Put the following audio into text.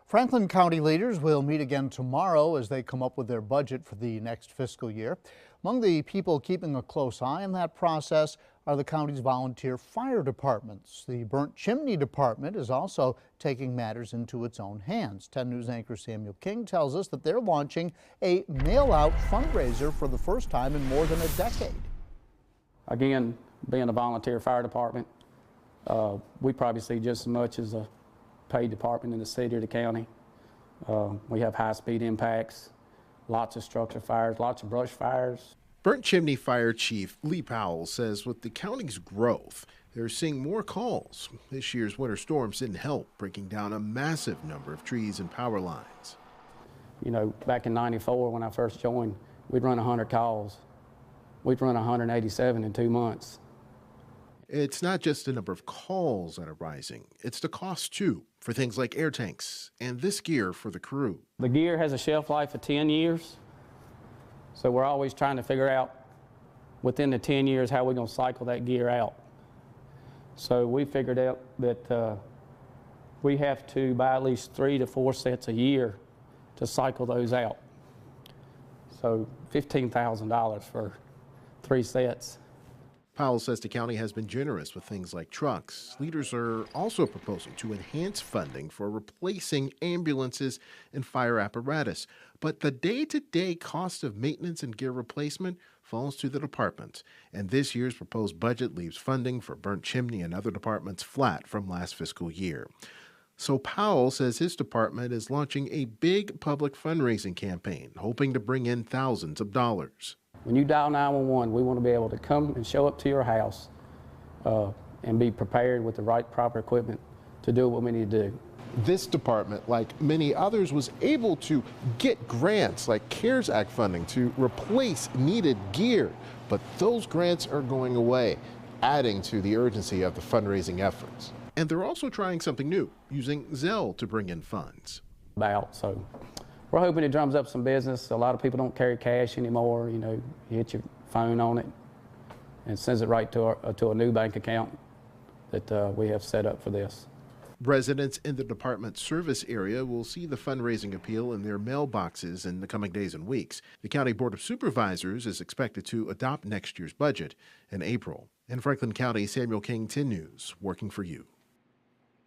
Franklin County leaders will meet again tomorrow as they come up with their budget for the next fiscal year. Among the people keeping a close eye on that process are the county's volunteer fire departments. The Burnt Chimney Department is also taking matters into its own hands. 10 News anchor Samuel King tells us that they're launching a mail-out fundraiser for the first time in more than a decade. Again, being a volunteer fire department, we probably see just as much as a paid department in the city or the county. We have high-speed impacts, lots of structure fires, lots of brush fires. Burnt Chimney Fire Chief Lee Powell says with the county's growth, they're seeing more calls. This year's winter storms didn't help, breaking down a massive number of trees and power lines. You know, back in '94 when I first joined, we'd run 100 calls. We'd run 187 in 2 months. It's not just the number of calls that are rising, it's the cost too, for things like air tanks and this gear for the crew. The gear has a shelf life of 10 years, so we're always trying to figure out within the 10 years how we're going to cycle that gear out. So we figured out that we have to buy at least 3 to 4 sets a year to cycle those out. So $15,000 for 3 sets. Powell says the county has been generous with things like trucks. Leaders are also proposing to enhance funding for replacing ambulances and fire apparatus. But the day-to-day cost of maintenance and gear replacement falls to the department. And this year's proposed budget leaves funding for Burnt Chimney and other departments flat from last fiscal year. So Powell says his department is launching a big public fundraising campaign, hoping to bring in thousands of dollars. When you dial 911, we want to be able to come and show up to your house and be prepared with the right proper equipment to do what we need to do. This department, like many others, was able to get grants like CARES Act funding to replace needed gear, but those grants are going away, adding to the urgency of the fundraising efforts. And they're also trying something new, using Zelle to bring in funds. So we're hoping it drums up some business. A lot of people don't carry cash anymore. You know, you hit your phone on it and it sends it right to a new bank account that we have set up for this. Residents in the department's service area will see the fundraising appeal in their mailboxes in the coming days and weeks. The County Board of Supervisors is expected to adopt next year's budget in April. In Franklin County, Samuel King, 10 News, working for you.